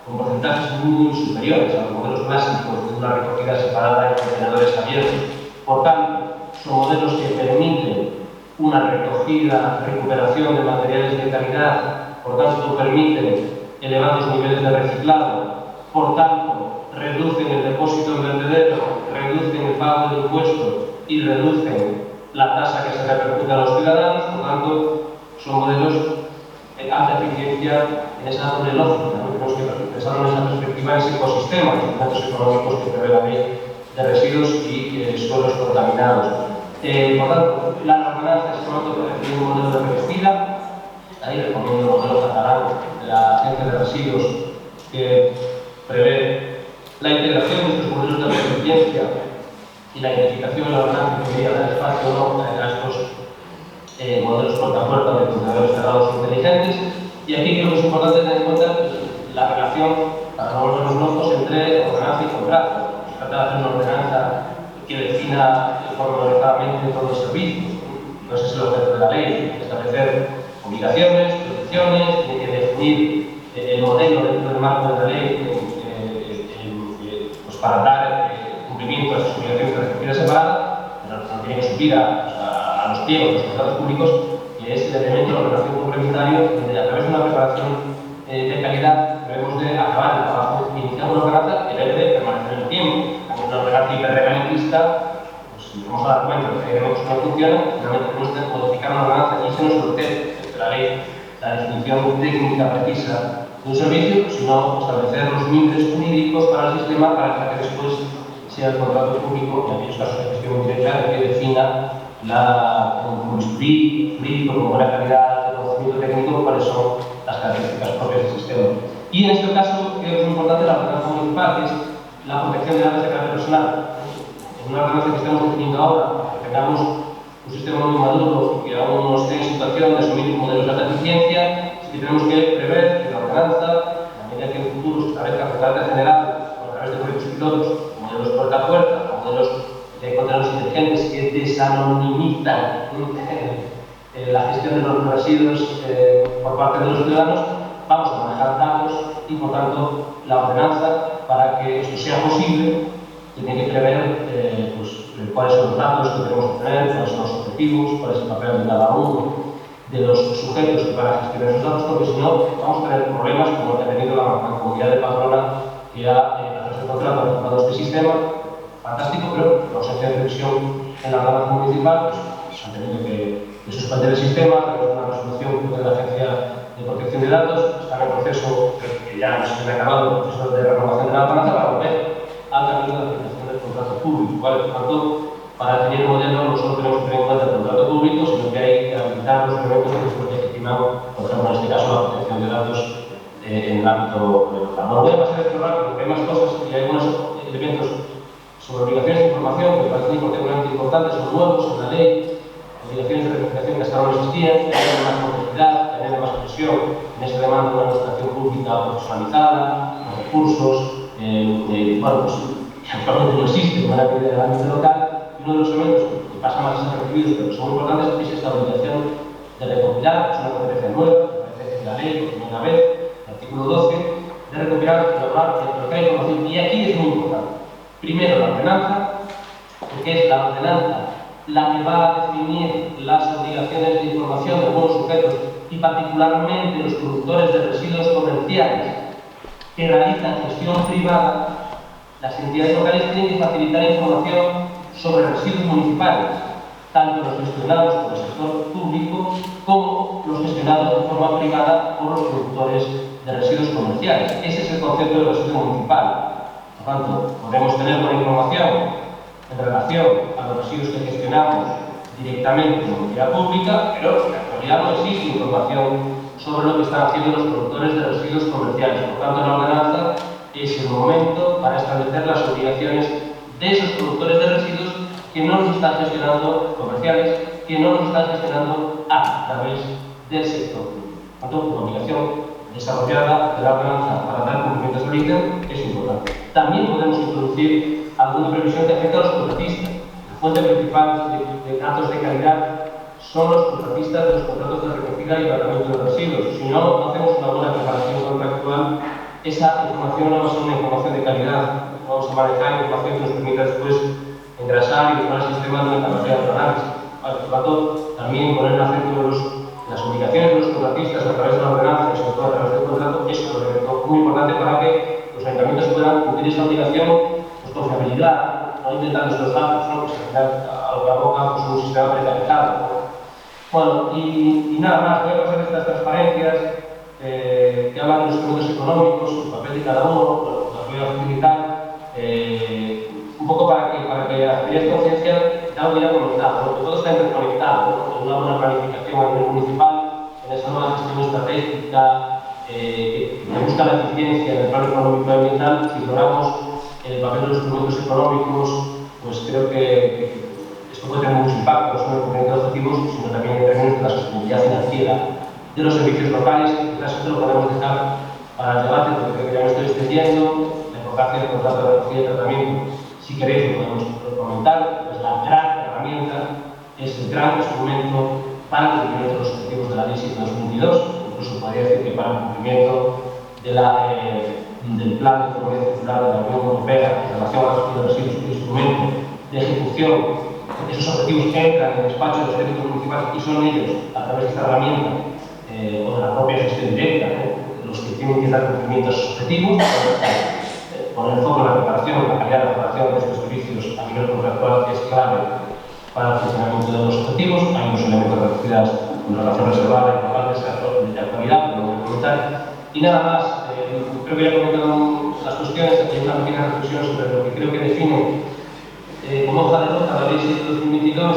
con porcentajes muy superiores a los modelos clásicos de una recogida separada en contenedores abiertos. Por tanto, son modelos que permiten una recogida, recuperación de materiales de calidad, por tanto permiten elevados niveles de reciclado, por tanto reducen el depósito en vertedero, reducen el pago de impuestos y reducen la tasa que se repercute a los ciudadanos, por tanto son modelos de alta eficiencia en esa doble lógica. Tenemos que pensar en esa perspectiva, en ese ecosistema de instrumentos económicos que prevé la ley de residuos y suelos contaminados. Por tanto, la ordenanza es un modelo de recogida. Ahí recomiendo el modelo catalán de la Agencia de Residuos, que prevé la integración de estos modelos de eficiencia y la identificación de la ordenanza que debería dar espacio o no a estos modelos puerta a puerta de contenedores cerrados inteligentes. Y aquí creo que es importante tener en cuenta la relación, para no volvernos locos, entre ordenanza y contrato. Se trata de hacer una ordenanza que defina pormenorizadamente todo el servicio. No es ese el objeto de la ley, establecer obligaciones, protecciones, tiene que definir el modelo dentro del marco de la ley pues para dar cumplimiento a esas obligaciones de recogida separada, pero no tiene que subir a los pliegos de los contratos públicos, que es el elemento de la relación complementaria, donde a través de una preparación de calidad debemos de acabar el trabajo iniciando una ordenanza que debe de permanecer en el tiempo. También una ordenanza hiperreglamentista, pues si nos vamos a dar cuenta de que hay elementos que no funcionan, finalmente tenemos que modificar una ordenanza y ese no es el objeto de la ley, la definición técnica precisa de un servicio, sino establecer los límites jurídicos para el sistema para que después sea el contrato público, en aquellos casos de gestión directa, que defina como jurídico, como buena calidad de conocimiento técnico, cuáles son las características propias del sistema. Y en este caso, creo que es muy importante la ordenanza municipal, que es la protección de datos de carácter personal. En una ordenanza que estamos definiendo ahora, que tengamos un sistema muy maduro que aún no esté en situación de asumir modelos de alta eficiencia, sí que tenemos que prever que la ordenanza, a medida que en el futuro se establezca con carácter general, o a través de proyectos pilotos, modelos puerta a puerta, modelos de contenedores inteligentes que desanonimizan la gestión de los residuos por parte de los ciudadanos, vamos a manejar datos y, por tanto, la ordenanza, para que esto sea posible, tiene que prever cuáles son los datos que tenemos que tener, cuáles son los objetivos, cuál es el papel de cada uno de los sujetos que van a gestionar esos datos, porque si no, vamos a tener problemas como el que ha tenido la comunidad de Pamplona, que a través del contrato ha comprado este sistema fantástico, pero la ausencia de previsión en la ordenanza municipal, pues han tenido que suspender el sistema a través de una resolución de la Agencia de Protección de Datos. Está en el proceso, que ya no se ha acabado, el proceso de renovación de la ordenanza para volver al camino de la aplicación del contrato público. ¿Vale? Por tanto, para definir el modelo no solo tenemos que tener en cuenta el contrato público, sino que hay que habilitar los elementos que después legitiman, por ejemplo, en este caso, la protección de datos en el ámbito local. No voy a pasar esto rápido, porque hay más cosas y hay algunos elementos sobre obligaciones de información que me parecen particularmente importantes, son nuevos en la ley, obligaciones de rectificación que hasta ahora no existían, que haya más complejidad, que haya más presión en esa demanda de una administración pública profesionalizada, con recursos, bueno, pues que actualmente no existe en una actividad del ámbito local. Y uno de los elementos que pasa más desapercibidos, pero que son muy importantes, es esta obligación de recopilar, es una competencia nueva, que aparece en la ley por primera vez, el artículo 12, de recopilar, elaborar y colocar información. Y aquí es muy importante. Primero, la ordenanza, porque es la ordenanza la que va a definir las obligaciones de información de algunos sujetos y particularmente los productores de residuos comerciales que realizan gestión privada. Las entidades locales tienen que facilitar información sobre residuos municipales, tanto los gestionados por el sector público como los gestionados de forma privada por los productores de residuos comerciales. Ese es el concepto de residuo municipal. Por tanto, podemos tener buena información en relación a los residuos que gestionamos directamente en la entidad pública, pero en la actualidad no existe información sobre lo que están haciendo los productores de residuos comerciales. Por tanto, la ordenanza es el momento para establecer las obligaciones de esos productores de residuos que no los están gestionando comerciales, que no los están gestionando a través del sector público. Por tanto, la obligación desarrollada de la ordenanza para dar cumplimiento a su origen es importante. También podemos introducir alguna previsión que afecta a los contratistas. La fuente principal de datos de calidad son los contratistas de los contratos de recogida y tratamiento de residuos. Si no hacemos una buena preparación contractual, esa información no va a ser una información de calidad. Vamos a manejar información que nos permita después engrasar y mejorar el sistema de una capacidad de análisis. articulando también poner el acento en las obligaciones de los contratistas a través de la ordenanza y sobre todo a través del contrato es un elemento muy importante para que los ayuntamientos puedan cumplir esta obligación pues, con fiabilidad, no inventando estos datos, ¿no? Pues al final a lo que aboca pues, un sistema precarizado. Bueno, y nada más, voy a pasar estas transparencias que hablan de los instrumentos económicos, el papel de cada uno, bueno, las voy a utilizar un poco para que las medidas conciencias ya lo hubiera comentado, ¿no? Que todo está interconectado, ¿no? Una buena planificación a nivel municipal, en esa nueva gestión estratégica que busca la eficiencia en el plano económico y ambiental. Si logramos el papel de los instrumentos económicos, pues creo que esto puede tener mucho impacto, no solo en el cumplimiento de objetivos, sino también en términos de la sostenibilidad financiera de los servicios locales. Quizás esto lo podemos dejar para el debate, porque creo que ya me estoy extendiendo. La importancia del contrato de recogida y tratamiento, si queréis, lo podemos comentar. Es la gran herramienta, es el gran instrumento para el cumplimiento de los objetivos de la Ley 7 de 2022. Incluso podría decir que para el cumplimiento de del Plan de Economía Circular de la Unión Europea en relación a la gestión de residuos, un instrumento de ejecución. Esos objetivos entran en el despacho de los técnicos municipales y son ellos, a través de esta herramienta o de la propia gestión directa, los que tienen que dar cumplimiento a esos objetivos, poner el foco en la preparación, en la calidad de la preparación de estos servicios a nivel contractual, que es clave para el funcionamiento de los objetivos. Hay unos elementos reducidos en relación reservada, importantes de actualidad, que lo voy a comentar. Y nada más, creo que ya he comentado las cuestiones, aquí hay una pequeña reflexión sobre lo que creo que define como hoja de ruta la Ley 7 de 2022,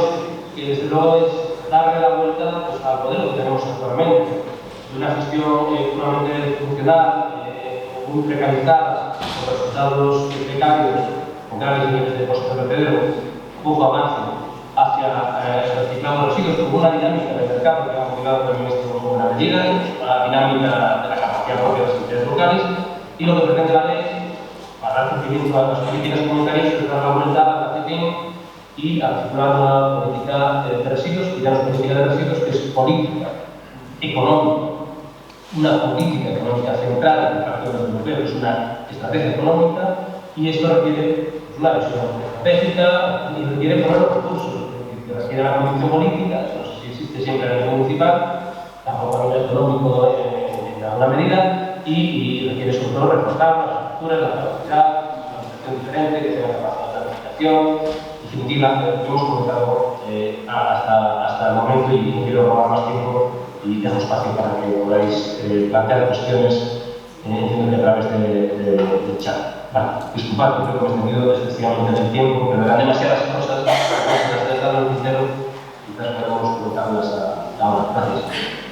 que desde luego es darle la vuelta pues, al modelo que tenemos actualmente, de una gestión puramente funcional, muy precarizada, con resultados precarios, con graves niveles de coste vertedero, poco avance hacia el reciclado de residuos, con una dinámica del mercado que ha motivado también esto en buena medida, la dinámica de la capacidad propia de las entidades locales, y lo que pretende la ley para dar cumplimiento a las políticas comunitarias es dar la vuelta a la CETIN y articular una política de residuos, y ya no es política de residuos, que es política económica, una política económica centrada en el Pacto Europeo, que es una estrategia económica, y esto requiere una visión estratégica y requiere poner los recursos, requiere una condición política, no sé si existe siempre a nivel municipal, tampoco a nivel económico en alguna medida, y requiere sobre todo reforzar las estructuras, la capacidad, una administración diferente, que tenga capacidad de planificación, definitiva, que hemos comentado hasta el momento, y no quiero robar más tiempo y dejo espacio para que podáis plantear cuestiones, entiendo que a través del chat. Vale, disculpad, creo que me he extendido excesivamente en el tiempo, pero eran demasiadas cosas, las he dejado en el tintero, quizás podemos comentarlas ahora. Gracias.